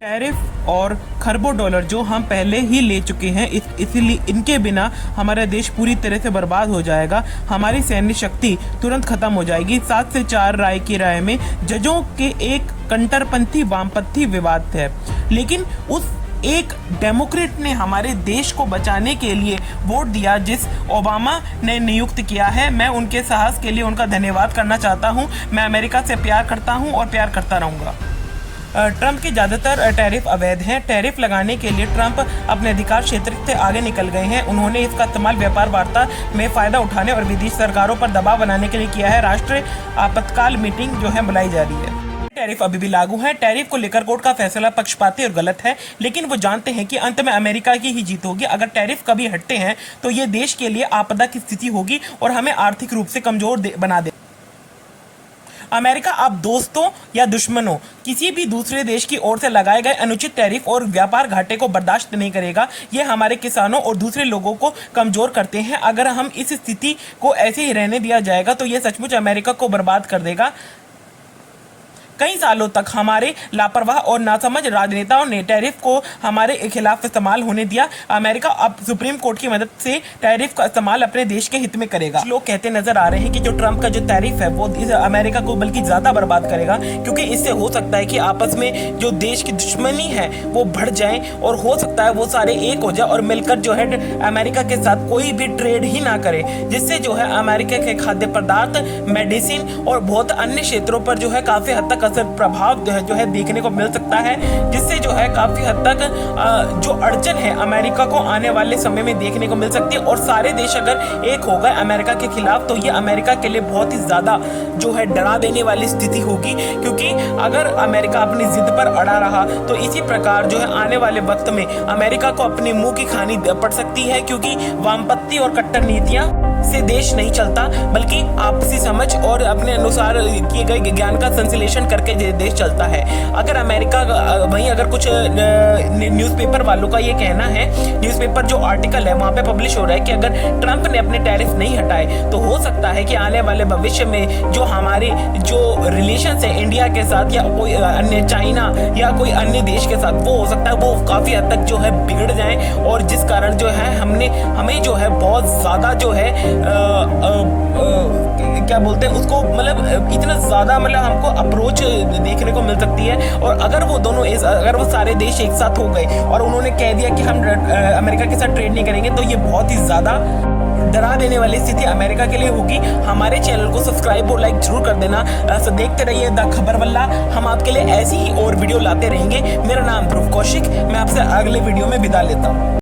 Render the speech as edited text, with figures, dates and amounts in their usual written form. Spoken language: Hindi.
टैरिफ और खरबों डॉलर जो हम पहले ही ले चुके हैं, इसलिए इनके बिना हमारा देश पूरी तरह से बर्बाद हो जाएगा। हमारी सैन्य शक्ति तुरंत खत्म हो जाएगी। 7 से 4 राय की राय में जजों के एक कट्टरपंथी वामपंथी विवाद है, लेकिन उस एक डेमोक्रेट ने हमारे देश को बचाने के लिए वोट दिया जिस ओबामा ने नियुक्त किया है। मैं उनके साहस के लिए उनका धन्यवाद करना चाहता हूं। मैं अमेरिका से प्यार करता हूं और प्यार करता रहूंगा। ट्रंप के ज़्यादातर टैरिफ अवैध हैं। टैरिफ लगाने के लिए ट्रंप अपने अधिकार क्षेत्र से आगे निकल गए हैं। उन्होंने इसका इस्तेमाल व्यापार वार्ता में फ़ायदा उठाने और विदेशी सरकारों पर दबाव बनाने के लिए किया है। राष्ट्रीय आपातकाल मीटिंग जो है बुलाई जा रही है। टैरिफ अभी भी लागू है। टैरिफ को लेकर कोर्ट का फैसला पक्षपाती और गलत है, लेकिन वो जानते हैं कि अंत में अमेरिका की ही जीत होगी। अगर टैरिफ कभी हटते हैं तो ये देश के लिए आपदा की स्थिति होगी और हमें आर्थिक रूप से कमजोर बना दे। अमेरिका अब दोस्तों या दुश्मनों किसी भी दूसरे देश की ओर से लगाए गए अनुचित टैरिफ और व्यापार घाटे को बर्दाश्त नहीं करेगा। ये हमारे किसानों और दूसरे लोगों को कमजोर करते हैं। अगर हम इस स्थिति को ऐसे ही रहने दिया जाएगा तो ये सचमुच अमेरिका को बर्बाद कर देगा। कई सालों तक हमारे लापरवाह और नासमझ राजनेताओं ने टैरिफ को हमारे खिलाफ इस्तेमाल होने दिया। अमेरिका अब सुप्रीम कोर्ट की मदद से टैरिफ का इस्तेमाल अपने देश के हित में करेगा। लोग कहते नजर आ रहे हैं कि जो ट्रंप का जो टैरिफ है वो इस अमेरिका को बल्कि ज्यादा बर्बाद करेगा, क्योंकि इससे हो सकता है कि आपस में जो देश की दुश्मनी है वो बढ़ जाए और हो सकता है वो सारे एक हो जाए और मिलकर जो है अमेरिका के साथ कोई भी ट्रेड ही ना करे, जिससे जो है अमेरिका के खाद्य पदार्थ, मेडिसिन और बहुत अन्य क्षेत्रों पर जो है काफी हद तक असर प्रभाव जो है देखने को मिल सकता है, जिससे जो है काफी हद तक जो अड़चन है अमेरिका को आने वाले समय में देखने को मिल सकती है। और सारे देश अगर एक हो गए अमेरिका के खिलाफ तो ये अमेरिका के लिए बहुत ही ज्यादा जो है डरा देने वाली स्थिति होगी, क्योंकि अगर अमेरिका अपनी जिद पर अड़ा रहा तो इसी प्रकार जो है आने वाले वक्त में अमेरिका को अपने मुंह की खानी पड़ सकती है, क्योंकि वामपंथी और कट्टर नीतियां से देश नहीं चलता, बल्कि आपसी समझ और अपने अनुसार किए गए ज्ञान का संश्लेषण करके देश चलता है। अगर अमेरिका वहीं अगर कुछ न्यूज़पेपर वालों का ये कहना है, न्यूज़पेपर जो आर्टिकल है वहाँ पे पब्लिश हो रहा है कि अगर ट्रंप ने अपने टैरिफ नहीं हटाए तो हो सकता है कि आने वाले भविष्य में जो हमारे जो रिलेशंस है इंडिया के साथ या कोई अन्य चाइना या कोई अन्य देश के साथ वो हो सकता है वो काफ़ी हद तक जो है बिगड़ जाए, और जिस कारण जो है हमें जो है बहुत ज़्यादा जो है क्या बोलते हैं उसको, मतलब इतना ज़्यादा मतलब हमको अप्रोच देखने को मिल सकती है। और अगर वो सारे देश एक साथ हो गए और उन्होंने कह दिया कि हम अमेरिका के साथ ट्रेड नहीं करेंगे तो ये बहुत ही ज़्यादा डरा देने वाली स्थिति अमेरिका के लिए होगी। हमारे चैनल को सब्सक्राइब और लाइक जरूर कर देना। देखते रहिए द खबरवल्ला। हम आपके लिए ऐसी ही और वीडियो लाते रहेंगे। मेरा नाम ध्रुव कौशिक। मैं आपसे अगले वीडियो में विदा लेता हूँ।